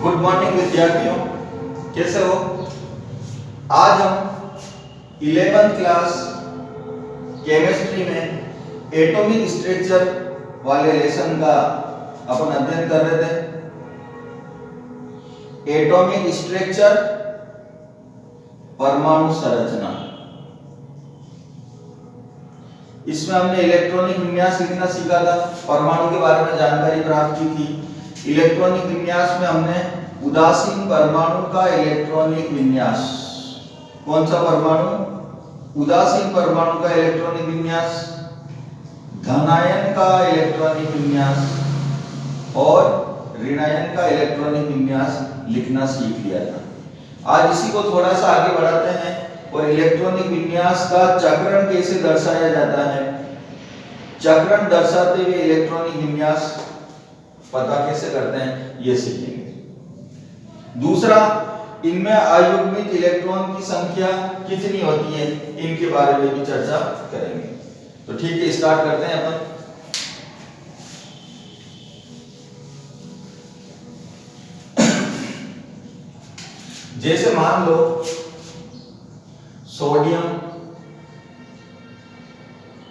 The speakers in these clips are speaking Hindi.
गुड मॉर्निंग विद्यार्थियों, कैसे हो? आज हम 11th क्लास केमिस्ट्री में एटॉमिक स्ट्रक्चर वाले लेसन का अपन अध्ययन कर रहे थे। एटॉमिक स्ट्रक्चर, परमाणु संरचना। इसमें हमने इलेक्ट्रॉनिक विन्यास लिखना सीखा था, परमाणु के बारे में जानकारी प्राप्त की थी। इलेक्ट्रॉनिक विन्यास में हमने उदासीन परमाणु का इलेक्ट्रॉनिक विन्यास, कौन सा परमाणु? उदासीन परमाणु का इलेक्ट्रॉनिक विन्यास, धनायन का इलेक्ट्रॉनिक विन्यास और ऋणायन का इलेक्ट्रॉनिक विन्यास लिखना सीख लिया था। आज इसी को थोड़ा सा आगे बढ़ाते हैं और इलेक्ट्रॉनिक विन्यास का चक्रण कैसे दर्शाया जाता है, चक्रण दर्शाते हुए इलेक्ट्रॉनिक विन्यास पता कैसे करते हैं, ये सीखेंगे। दूसरा, इनमें अयुग्मित इलेक्ट्रॉन की संख्या कितनी होती है, इनके बारे में भी चर्चा करेंगे। तो ठीक है, स्टार्ट करते हैं अपन। जैसे मान लो sodium,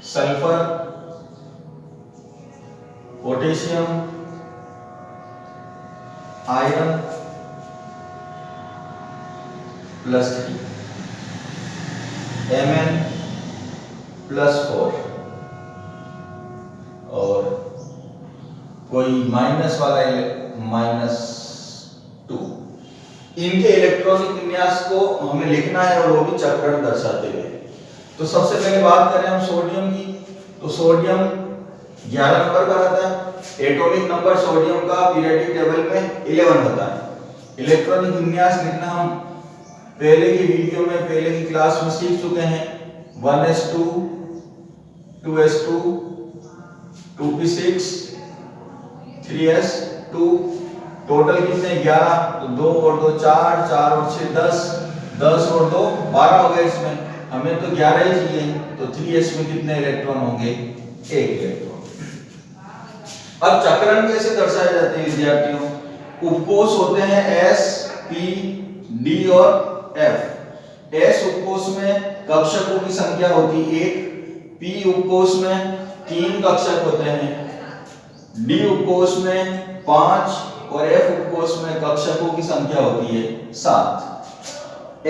sulphur, potassium, iron +3, Mn+4 और कोई माइनस वाला -2। इनके इलेक्ट्रॉनिक विन्यास को हमें लिखना है और वो भी चक्रण दर्शाते हुए। तो सबसे पहले बात करें हम सोडियम की, तो सोडियम 11 नंबर पर आता है। एटॉमिक नंबर सोडियम का पीरियोडिक टेबल में 11 होता है। इलेक्ट्रॉनिक विन्यास लिखना हम पहले की वीडियो में, पहले की क्लास में सीख चुके हैं। 1s2, 2s2, 2p6, 3s2, total कितने? 11। तो 2 और 2 4, 4 और 6 10, 10 और 2 12 हो गए। इसमें हमें तो 11 ही चाहिए, तो 3s में कितने इलेक्ट्रॉन होंगे? 1 इलेक्ट्रॉन। अब चक्रण कैसे दर्शाए जाते हैं विद्यार्थियों? उपकोष होते हैं S, P, D और F। S उपकोष में कक्षकों की संख्या होती है 1, P उपकोष में 3 कक्षक होते हैं, D उपकोष में 5 और F उपकोष में कक्षकों की संख्या होती है 7।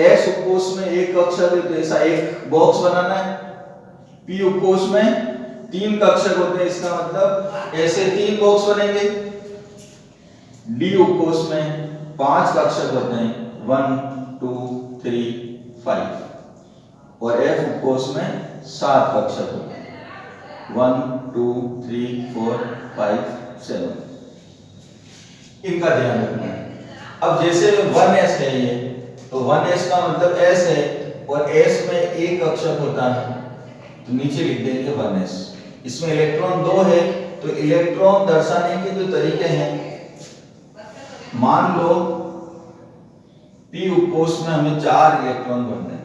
S उपकोष में 1 कक्षक है, तो ऐसा एक बॉक्स बनाना है। P उपकोष में 3 कक्षक होते हैं, इसका मतलब ऐसे 3 बॉक्स बनेंगे। D उपकोष में 5 कक्षक होते हैं, 1 2 3 5 और F उपकोष में 7 कक्षक होते हैं, 1 2 3 4 5 7। इनका ध्यान रखना है। अब जैसे 1s है ये, तो 1s का मतलब S है और S में 1 कक्षक होता है, तो नीचे लिख देंगे 1s। इसमें इलेक्ट्रॉन 2 है, तो इलेक्ट्रॉन दर्शाने के जो तरीके हैं, मान लो P उपकोष में हमें 4 इलेक्ट्रॉन भरने हैं।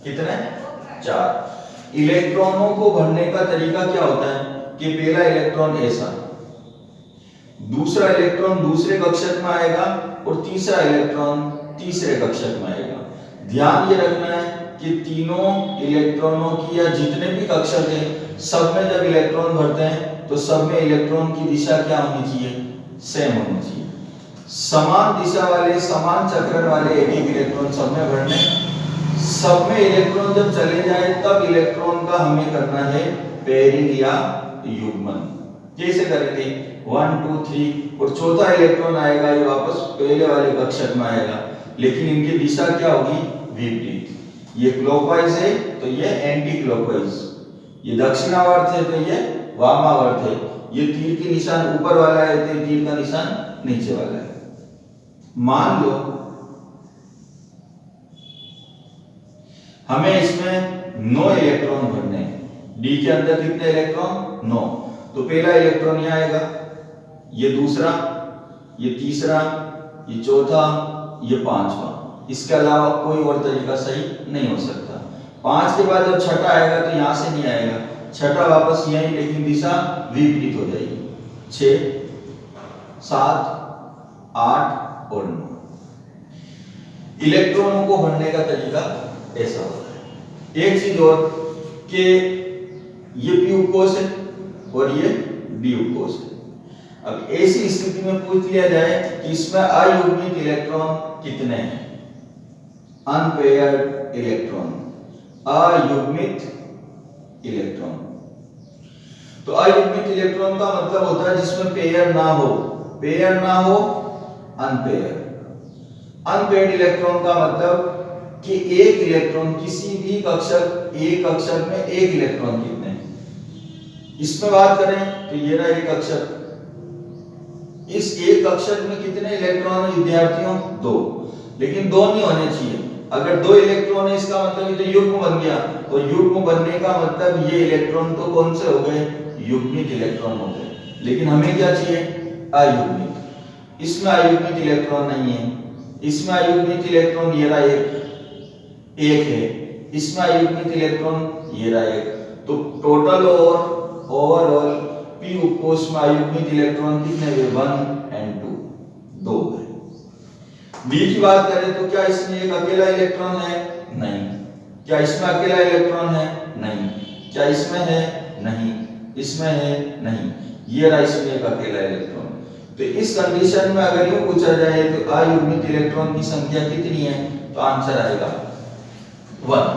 कितने? 4। इलेक्ट्रॉनों को भरने का तरीका क्या होता है कि पहला इलेक्ट्रॉन ऐसा, दूसरा इलेक्ट्रॉन दूसरे कक्षक में आएगा और तीसरा इलेक्ट्रॉन तीसरे कक्षक में आएगा। ध्यान ये रखना है कि तीनों इलेक्ट्रॉनों की या जितने भी कक्षक हैं, सब में जब इलेक्ट्रॉन भरते हैं तो सब में इलेक्ट्रॉन की दिशा क्या होनी चाहिए? सेम होनी चाहिए। समान दिशा वाले, समान चक्रण वाले एक इलेक्ट्रॉन सब में भरने। सब में इलेक्ट्रॉन जब चले जाए तब इलेक्ट्रॉन का हमें करना है पेयरिंग या युग्मन। कैसे करेंगे? 1 2 3 और चौथा इलेक्ट्रॉन आएगा, ये वापस पहले वाले कक्षक में आएगा, लेकिन इनकी दिशा क्या होगी? विपरीत। ये क्लॉकवाइज है तो ये एंटी क्लॉकवाइज, ये दक्षिणावर्त है तो ये वामावर्त है। ये तीर की निशान ऊपर वाला है तो तीर का निशान नीचे वाला है। मान लो हमें इसमें 9 इलेक्ट्रॉन भरने हैं। डी के अंदर कितने इलेक्ट्रॉन? 9। तो पहला इलेक्ट्रॉन यहाँ आएगा, ये दूसरा, ये तीसरा, ये चौथा, ये पांचवा। इसके अलावा कोई और तरीका सही नहीं हो सकता। 5 के बाद जब छठा आएगा तो यहां से नहीं आएगा, छठा वापस यहीं, लेकिन दिशा विपरीत हो जाएगी। 6 7 8 और 9। इलेक्ट्रॉनों को भरने का तरीका ऐसा होता है। एक चीज और कि ये p उपकोष है और ये d उपकोष है। अब ऐसी स्थिति में पूछ लिया जाए कि इसमें अयुग्मित इलेक्ट्रॉन कितने हैं, अनपेयर्ड इलेक्ट्रॉन, अयुग्मित इलेक्ट्रॉन। तो अयुग्मित इलेक्ट्रॉन का मतलब होता है जिसमें पेयर ना हो, पेयर ना हो अनपेयर। अनपेयर्ड इलेक्ट्रॉन का मतलब कि एक इलेक्ट्रॉन किसी भी कक्षक, एक कक्षक में एक इलेक्ट्रॉन कितने हैं। इसमें बात करें तो ये रहा एक कक्षक, इस एक कक्षक में कितने इलेक्ट्रॉन है विद्यार्थियों, 2। लेकिन 2 नहीं होने चाहिए। अगर 2 इलेक्ट्रॉन है इसका मतलब ये तो युग्म बन गया, और युग्म बनने का मतलब ये इलेक्ट्रॉन तो कौन से हो गए, युग्मित इलेक्ट्रॉन हो गए। लेकिन हमें क्या चाहिए, अयुग्मित। इसमें अयुग्मित इलेक्ट्रॉन नहीं है, इसमें अयुग्मित इलेक्ट्रॉन ये रहा एक है, इसमें अयुग्मित इलेक्ट्रॉन ये रहा एक। तो टोटल और ओवरऑल p उपकोष में अयुग्मित इलेक्ट्रॉन कितने हुए, 1 and 2, 2 है। b की बात करें तो क्या इसमें एक अकेला इलेक्ट्रॉन है, नहीं। क्या इसमें अकेला इलेक्ट्रॉन है, नहीं। क्या इसमें है, नहीं। इसमें है, नहीं। ये रहा इसमें एक अकेला इलेक्ट्रॉन। तो इस कंडीशन में अगर यूं पूछा जाए तो अयुग्मित इलेक्ट्रॉन की संख्या कितनी है, तो आंसर आएगा 1।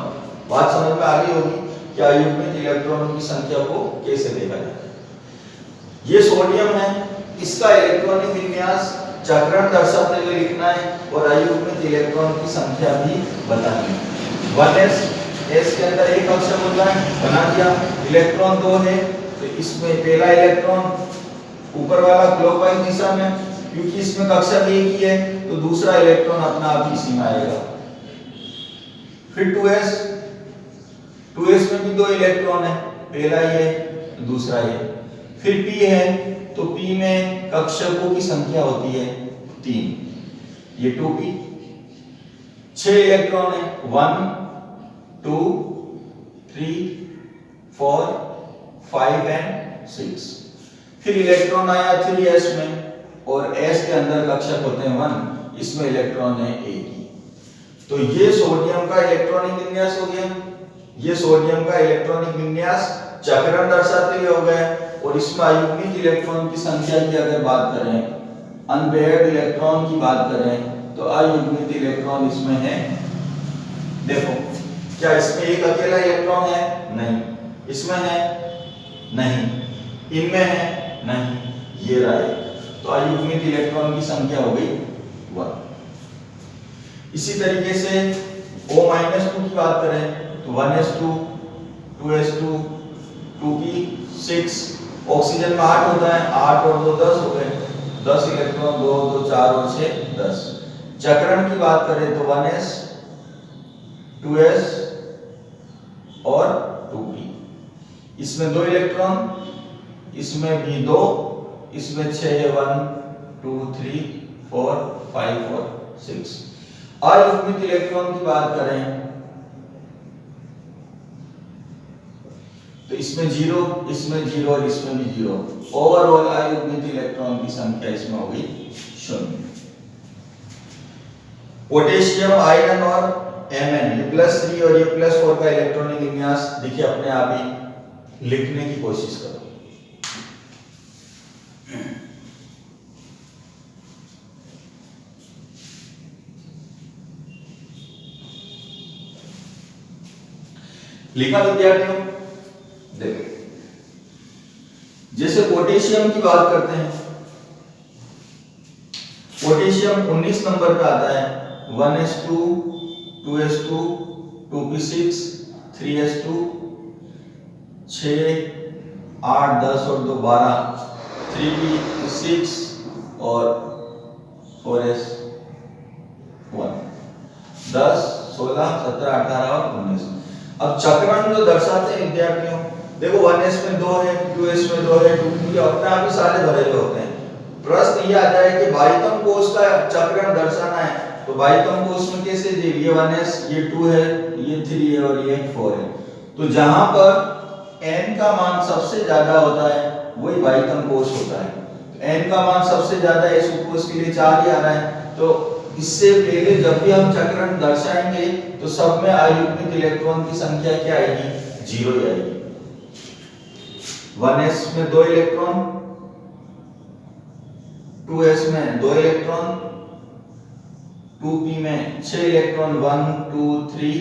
बात समझ में आ गई होगी कि अयुग्मित इलेक्ट्रॉनों की संख्या को कैसे देखा जाता है। ये सोडियम है, इसका इलेक्ट्रॉनिक विन्यास चक्रण दर्शाते हुए लिखना है और अयुग्मित इलेक्ट्रॉन की संख्या भी बतानी है। 1s, s के अंदर एक कक्षक होता है, बना दिया। इलेक्ट्रॉन 2 है तो इसमें पहला इलेक्ट्रॉन ऊपर वाला क्लॉकवाइज दिशा में, क्योंकि इसमें कक्षक एक ही है तो दूसरा इलेक्ट्रॉन अपना आप इसी में आएगा। फिर 2s, 2s में भी 2 इलेक्ट्रॉन है, पहला ये दूसरा ये। फिर p है तो p में कक्षकों की संख्या होती है 3, ये 2p। 6 इलेक्ट्रॉन है, 1 2 3 4 5 and 6। फिर इलेक्ट्रॉन आया 3s में और s के अंदर कक्षक होते हैं 1, इसमें इलेक्ट्रॉन है एक ही। तो ये सोडियम का इलेक्ट्रॉनिक विन्यास हो गया, ये सोडियम का इलेक्ट्रॉनिक विन्यास चक्रण दर्शाते हुए हो गए। और इसमें अयुग्मित इलेक्ट्रॉन की संख्या की अगर बात करें, अनपेयर्ड इलेक्ट्रॉन की बात करें तो अयुग्मित इलेक्ट्रॉन इसमें है, देखो क्या इसमें एक अकेला इलेक्ट्रॉन है, नहीं। इसमें है, नहीं। इनमें है, नहीं। ये रहा है, तो अयुग्मित इलेक्ट्रॉन की संख्या हो गई 1। इसी तरीके से O-2 की बात करें तो 1s2 2s2 2p6। ऑक्सीजन में 8 होता है, 8 और 2 10 हो गए, 10 इलेक्ट्रॉन, 2 2 4 और 6 10। चक्रण की बात करें तो 1s 2s और 2p। इसमें 2 इलेक्ट्रॉन, इसमें भी 2, इसमें 6 है, 1 2 3 4 5 और 6। अयुग्मित इलेक्ट्रॉन की बात करें तो इसमें 0, इसमें 0 और इसमें भी 0। ओवरऑल अयुग्मित इलेक्ट्रॉन की संख्या इसमें हो गई 0। पोटेशियम आयरन और Mn, ये +3 और ये +4 का इलेक्ट्रॉनिक विन्यास देखिए, अपने आप ही लिखने की कोशिश करो। लिखा विद्यार्थियों, देखो जैसे पोटेशियम की बात करते हैं, पोटेशियम 19 नंबर पे आता है। 1s2 2s2 2p6 3s2 6 8 10 और 2 12 3p6 और 4s1 10 16 17 18 और 19। अब चक्रण जो दर्शाते हैं विद्यार्थियों, देखो 1s में 2 है, 2s में 2 है, 2p अपने आप ही सारे भरे हुए होते हैं। प्रश्न ये आ जाए कि बाह्यतम कोश का चक्रण दर्शाना है तो बाह्यतम कोश में कैसे, ये 1s, ये 2 है, ये 3 है और ये 4 है। तो जहां पर n का मान सबसे ज्यादा होता है वही बाह्यतम कोश होता है। n का मान सबसे ज्यादा इस उपकोश के लिए 4 ही आ रहा है, तो इससे पहले जब भी हम चक्रण दर्शाएंगे तो सब में अयुग्मित इलेक्ट्रॉन की संख्या क्या आएगी? 0 ही आएगी। 1s में 2 इलेक्ट्रॉन, 2s में 2 इलेक्ट्रॉन, 2p में 6 इलेक्ट्रॉन, 1 2 3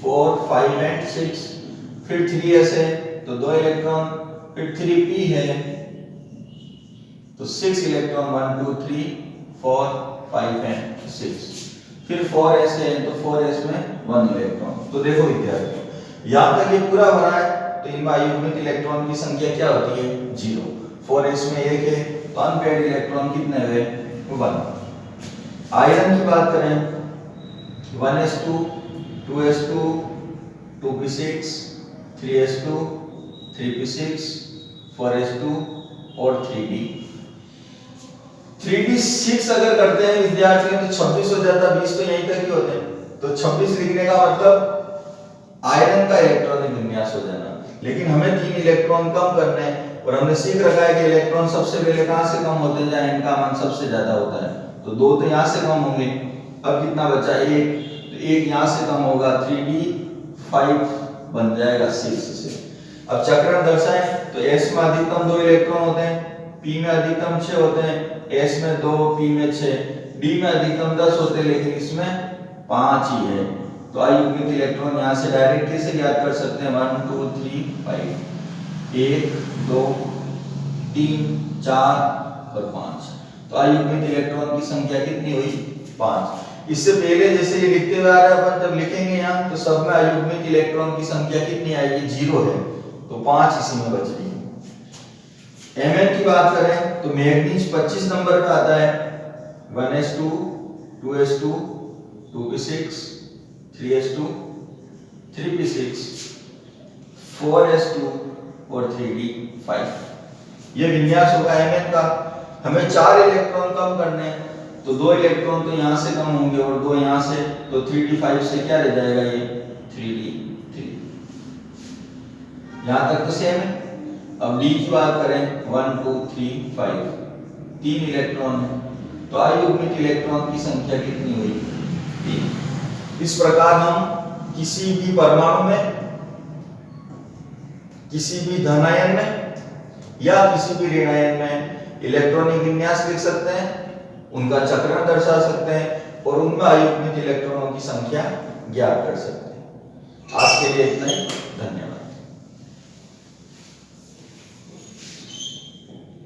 4 5 एंड 6। फिर 3s है तो 2 इलेक्ट्रॉन, फिर 3p है तो 6 इलेक्ट्रॉन, 1 2 3 4 5 एंड 6। फिर 4s है तो 4s में 1 इलेक्ट्रॉन। तो देखो विद्यार्थियों, यहां तक ये पूरा भरा है तो इनमें अयुग्मित इलेक्ट्रॉन की संख्या क्या होती है? 0। 4s में 1 है तो अनपेयर्ड इलेक्ट्रॉन कितने हुए? 1। आयरन की बात करें, 1s2 2s2 2p6 3s2 3p6 4s2 और 3d। 3d6 अगर करते हैं विद्यार्थियों तो 26 हो जाता, 20 तो यहीं तक ही होते हैं। तो 26 लिखने का मतलब आयरन का इलेक्ट्रॉनिक विन्यास हो जाना। लेकिन हमें 3 इलेक्ट्रॉन कम करने हैं और हमने सीख रखा है कि इलेक्ट्रॉन सबसे पहले कहां से कम होते हैं जहां इनका मान सबसे ज्यादा होता है। तो 2 तो यहां से कम होंगे। अब कितना बचा? 1। तो 1 यहां से कम होगा, 3d5 बन जाएगा 6 से। अब चक्रण दर्शाएं तो s में अधिकतम 2 इलेक्ट्रॉन होते हैं, p में अधिकतम 6 होते हैं, s में 2 p में 6, d में अधिकतम 10 होते हैं लेकिन इसमें 5 ही है। तो अयुग्मित इलेक्ट्रॉन यहां से डायरेक्ट कैसे ज्ञात कर सकते हैं? 1 2 3 5 1 2 3 4 और 5। तो अयुग्मित इलेक्ट्रॉन की संख्या कितनी हुई? 5। इससे पहले जैसे ये लिखते हुए आ रहा है, अपन जब लिखेंगे यहाँ तो सब में अयुग्मित इलेक्ट्रॉन की संख्या कितनी आएगी? 0 है तो 5 इसी में बच रही है। Mn की बात करें तो मैग्नीज 25 नंबर पे आता है। 1s2 2s2 2p6 3s2 3p6 4s2 और 3d5। ये विन्यास होगा Mn का। हमें 4 इलेक्ट्रॉन कम करने हैं तो 2 इलेक्ट्रॉन तो यहां से कम होंगे और 2 यहां से, तो 3d5 से क्या रह जाएगा? ये 3d3। यहां तक तो सेम है। अब d की बात करें, 1 2 3 5 3 इलेक्ट्रॉन है तो अयुग्मित इलेक्ट्रॉन की संख्या कितनी हुई? 3। इस प्रकार हम किसी भी परमाणु में, किसी भी धनायन में या किसी भी ऋणायन में इलेक्ट्रॉनिक विन्यास लिख सकते हैं, उनका चक्रण दर्शा सकते हैं और उनमें अयुग्मित इलेक्ट्रॉनों की संख्या ज्ञात कर सकते हैं। आज के लिए इतना ही, धन्यवाद।